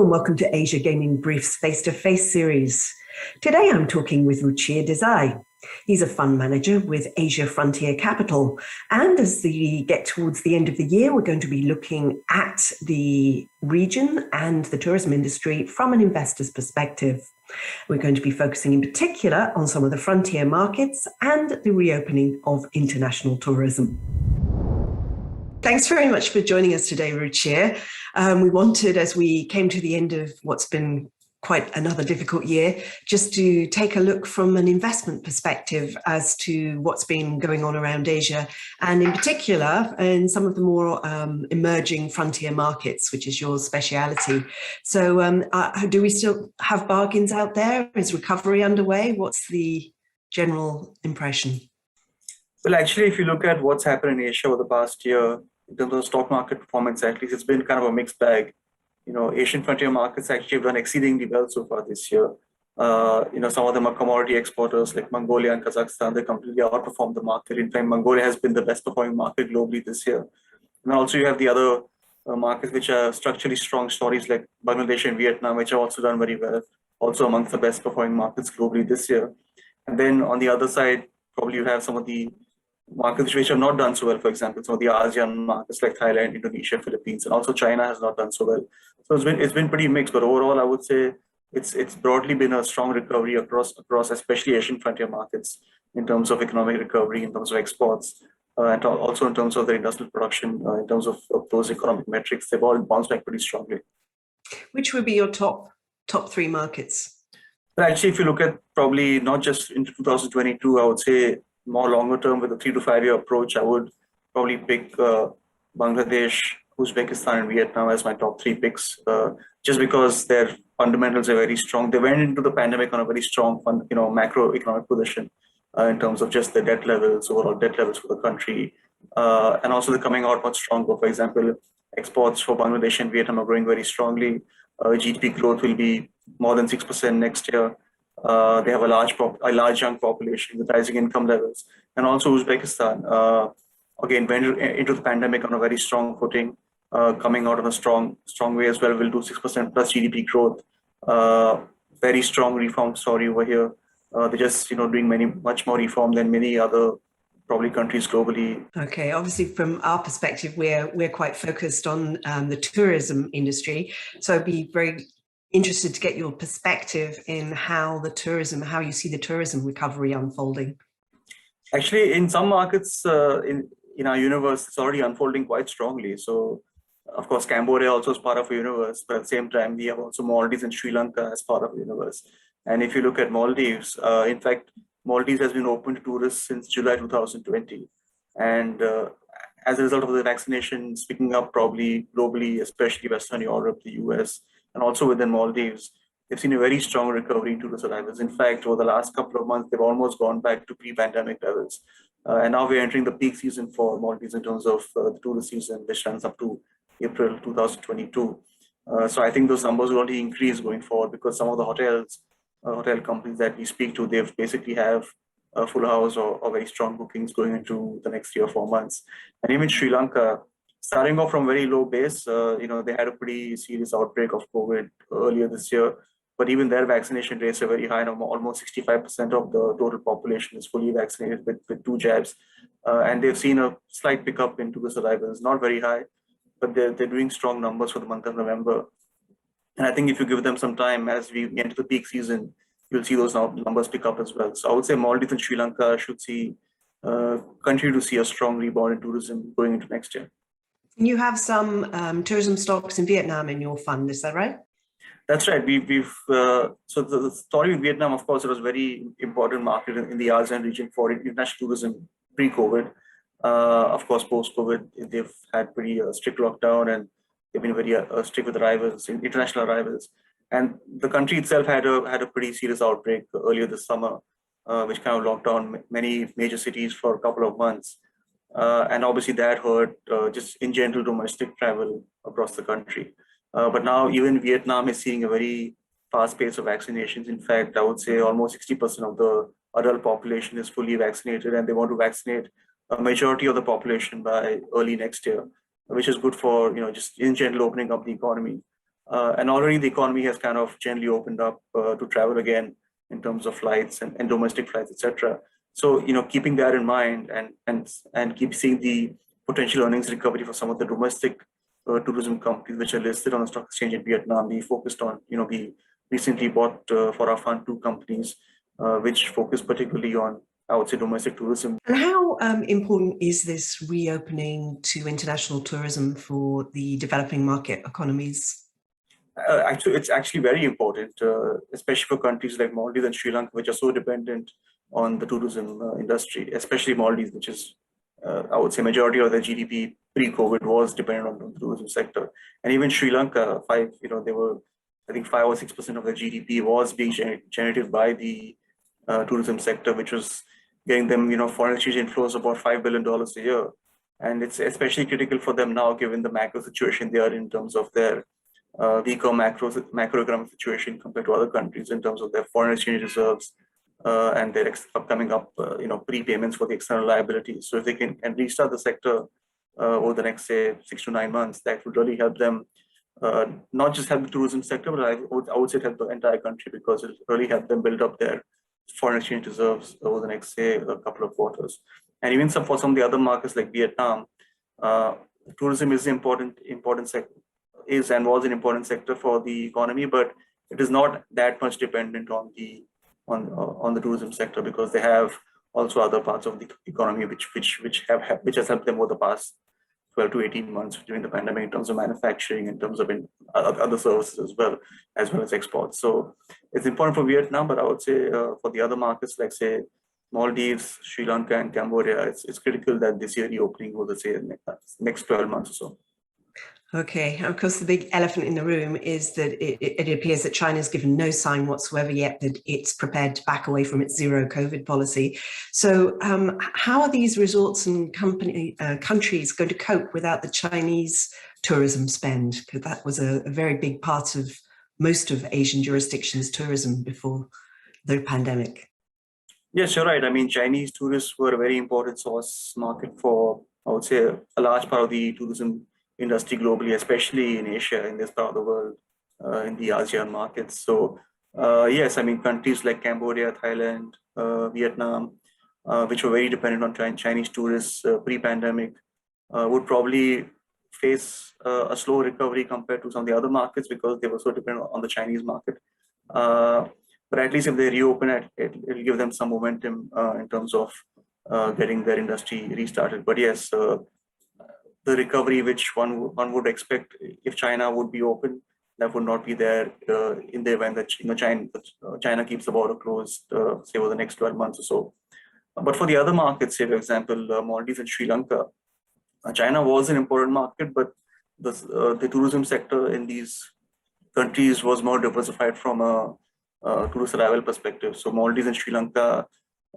and welcome to Asia Gaming Brief's face-to-face series. Today I'm talking with Ruchir Desai. He's a fund manager with Asia Frontier Capital. And as we get towards the end of the year, we're going to be looking at the region and the tourism industry from an investor's perspective. We're going to be focusing in particular on some of the frontier markets and the reopening of international tourism. Thanks very much for joining us today, Ruchir. We wanted, as we came to the end of what's been quite another difficult year, just to take a look from an investment perspective as to what's been going on around Asia, and in particular in some of the more emerging frontier markets, which is your speciality. So do we still have bargains out there? Is recovery underway? What's the general impression? Well, actually, if you look at what's happened in Asia over the past year, in terms of stock market performance, at least it's been kind of a mixed bag. Asian frontier markets actually have done exceedingly well so far this year. Some of them are commodity exporters like Mongolia and Kazakhstan. They completely outperformed the market. In fact, Mongolia has been the best performing market globally this year. And also you have the other markets which are structurally strong stories like Bangladesh and Vietnam, which have also done very well, also amongst the best performing markets globally this year. And then on the other side, probably you have some of the markets which have not done so well, for example, some of the ASEAN markets like Thailand, Indonesia, Philippines, and also China has not done so well. So it's been pretty mixed, but overall, I would say it's broadly been a strong recovery across especially Asian frontier markets in terms of economic recovery, in terms of exports, and also in terms of the industrial production, in terms of those economic metrics. They've all bounced back pretty strongly. Which would be your top three markets? But actually, if you look at probably not just into 2022, I would say more longer term with a 3 to 5 year approach, I would probably pick Bangladesh, Uzbekistan, and Vietnam as my top three picks, just because their fundamentals are very strong. They went into the pandemic on a very strong, macroeconomic position in terms of just the debt levels, overall debt levels for the country, and also they're coming out much stronger. For example, exports for Bangladesh and Vietnam are growing very strongly. GDP growth will be more than 6% next year. They have a large young population with rising income levels, and also Uzbekistan again went into the pandemic on a very strong footing, coming out on a strong way as well. Will do 6% plus GDP growth. Very strong reform story over here. They're just doing much more reform than many other probably countries globally. Okay, obviously from our perspective, we're quite focused on the tourism industry, so I'd be very interested to get your perspective in how you see the tourism recovery unfolding. Actually, in some markets in our universe, it's already unfolding quite strongly. So, of course, Cambodia also is part of a universe, but at the same time, we have also Maldives and Sri Lanka as part of the universe. And if you look at Maldives, in fact, Maldives has been open to tourists since July 2020. And as a result of the vaccination picking up probably globally, especially Western Europe, the US, and also within Maldives, they've seen a very strong recovery in tourist arrivals. In fact, over the last couple of months, they've almost gone back to pre-pandemic levels. And now we're entering the peak season for Maldives in terms of the tourist season, which runs up to April 2022. So I think those numbers will only increase going forward because some of the hotel companies that we speak to, they basically have a full house or very strong bookings going into the next 3 or 4 months. And even Sri Lanka, starting off from very low base, they had a pretty serious outbreak of COVID earlier this year, but even their vaccination rates are very high. Now, almost 65% of the total population is fully vaccinated with 2 jabs. And they've seen a slight pickup in tourist arrivals, not very high, but they're doing strong numbers for the month of November. And I think if you give them some time as we enter the peak season, you'll see those numbers pick up as well. So I would say Maldives and Sri Lanka should continue to see a strong rebound in tourism going into next year. You have some tourism stocks in Vietnam in your fund, is that right? That's right. So the story in Vietnam, of course, it was a very important market in the ASEAN region for international tourism pre-COVID. Of course, post-COVID, they've had pretty strict lockdown and they've been very strict with international arrivals. And the country itself had a pretty serious outbreak earlier this summer, which kind of locked down many major cities for a couple of months. And obviously that hurt just in general domestic travel across the country. But now even Vietnam is seeing a very fast pace of vaccinations. In fact, I would say almost 60% of the adult population is fully vaccinated, and they want to vaccinate a majority of the population by early next year, which is good for just in general opening up the economy. And already the economy has kind of generally opened up to travel again in terms of flights and domestic flights, etc. So, keeping that in mind and keep seeing the potential earnings recovery for some of the domestic tourism companies which are listed on the stock exchange in Vietnam. We focused on, we recently bought for our fund 2 companies which focus particularly on, I would say, domestic tourism. And how important is this reopening to international tourism for the developing market economies? Actually, it's actually very important, especially for countries like Maldives and Sri Lanka, which are so dependent on the tourism industry, especially Maldives, which is, I would say, majority of their GDP pre-COVID was dependent on the tourism sector. And even Sri Lanka, they were, I think 5 or 6% of their GDP was being generated by the tourism sector, which was getting them, foreign exchange inflows of about $5 billion a year. And it's especially critical for them now, given the macro situation they are in terms of their weaker macroeconomic situation compared to other countries in terms of their foreign exchange reserves and their upcoming prepayments for the external liabilities. So if they can restart the sector over the next, say, 6 to 9 months, that would really help them not just help the tourism sector, but I would say help the entire country, because it really help them build up their foreign exchange reserves over the next, say, a couple of quarters. And even for some of the other markets like Vietnam, tourism is important sector. Is and was an important sector for the economy, but it is not that much dependent on the tourism sector, because they have also other parts of the economy which has helped them over the past 12 to 18 months during the pandemic in terms of manufacturing, in terms of other services as well as exports. So it's important for Vietnam, but I would say for the other markets like, say, Maldives, Sri Lanka, and Cambodia, it's critical that this year reopening over the, say, next 12 months or so. Okay, of course, the big elephant in the room is that it appears that China has given no sign whatsoever yet that it's prepared to back away from its zero COVID policy. So how are these resorts and countries going to cope without the Chinese tourism spend? Because that was a very big part of most of Asian jurisdictions' tourism before the pandemic. Yes, you're right. I mean, Chinese tourists were a very important source market for, I would say, a large part of the tourism industry globally, especially in Asia, in this part of the world, in the ASEAN markets. So yes, I mean, countries like Cambodia, Thailand, Vietnam, which were very dependent on Chinese tourists pre-pandemic, would probably face a slow recovery compared to some of the other markets, because they were so dependent on the Chinese market. But at least if they reopen it'll give them some momentum in terms of getting their industry restarted. But yes, the recovery which one would expect if China would be open, that would not be there in the event that China keeps the border closed, say, over the next 12 months or so. But for the other markets, say, for example, Maldives and Sri Lanka, China was an important market, but the tourism sector in these countries was more diversified from a tourist arrival perspective. So Maldives and Sri Lanka,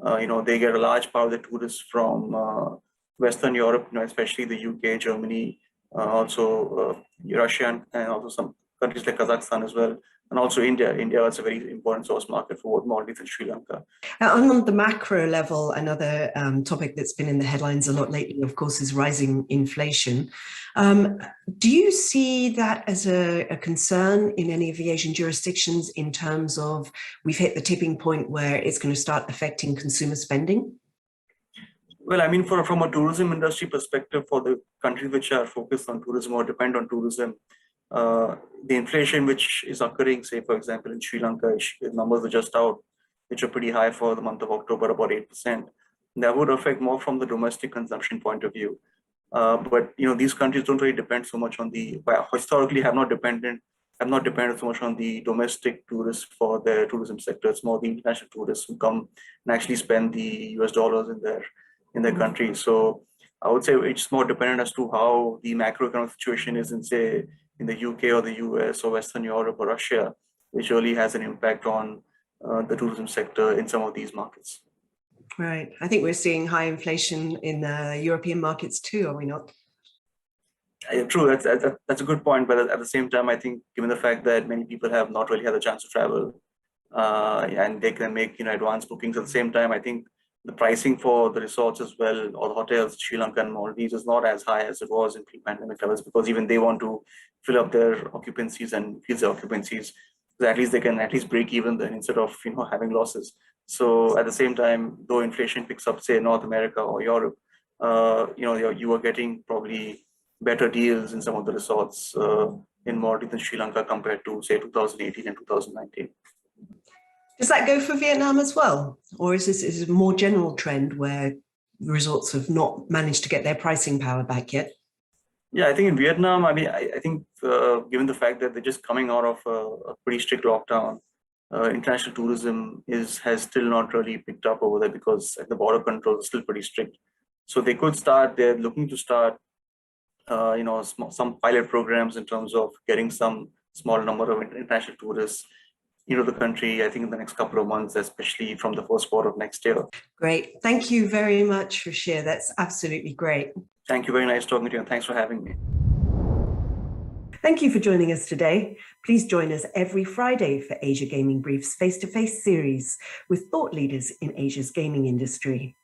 they get a large part of the tourists from Western Europe, especially the UK, Germany, also Russia, and also some countries like Kazakhstan as well, and also India. India is a very important source market for both Maldives and Sri Lanka. On the macro level, another topic that's been in the headlines a lot lately, of course, is rising inflation. Do you see that as a concern in any of the Asian jurisdictions in terms of we've hit the tipping point where it's going to start affecting consumer spending? Well, I mean, from a tourism industry perspective, for the countries which are focused on tourism or depend on tourism, the inflation which is occurring, say, for example, in Sri Lanka, the numbers are just out, which are pretty high for the month of October, about 8%. That would affect more from the domestic consumption point of view. But these countries don't really depend so much on historically have not depended so much on the domestic tourists for their tourism sector. It's more the international tourists who come and actually spend the US dollars in their country. So I would say it's more dependent as to how the macroeconomic situation is in, say, in the UK or the US or Western Europe or Russia, which really has an impact on the tourism sector in some of these markets. Right. I think we're seeing high inflation in the European markets too, are we not? True, that's a good point. But at the same time, I think given the fact that many people have not really had a chance to travel and they can make advanced bookings at the same time, I think The pricing for the resorts as well, or the hotels, Sri Lanka and Maldives, is not as high as it was in pre-pandemic levels, because even they want to fill up their occupancies and increase their occupancies. So at least they can at least break even then, instead of having losses. So at the same time, though inflation picks up, say North America or Europe, you are getting probably better deals in some of the resorts in Maldives and Sri Lanka compared to, say, 2018 and 2019. Does that go for Vietnam as well? Or is this a more general trend where resorts have not managed to get their pricing power back yet? Yeah, I think in Vietnam, I mean, I think given the fact that they're just coming out of a pretty strict lockdown, international tourism has still not really picked up over there, because the border controls are still pretty strict. So they could start. They're looking to start, some pilot programs in terms of getting some small number of international tourists into the country, I think in the next couple of months, especially from the first quarter of next year. Great. Thank you very much, Ruchir. That's absolutely great. Thank you. Very nice talking to you, and thanks for having me. Thank you for joining us today. Please join us every Friday for Asia Gaming Briefs face-to-face series with thought leaders in Asia's gaming industry.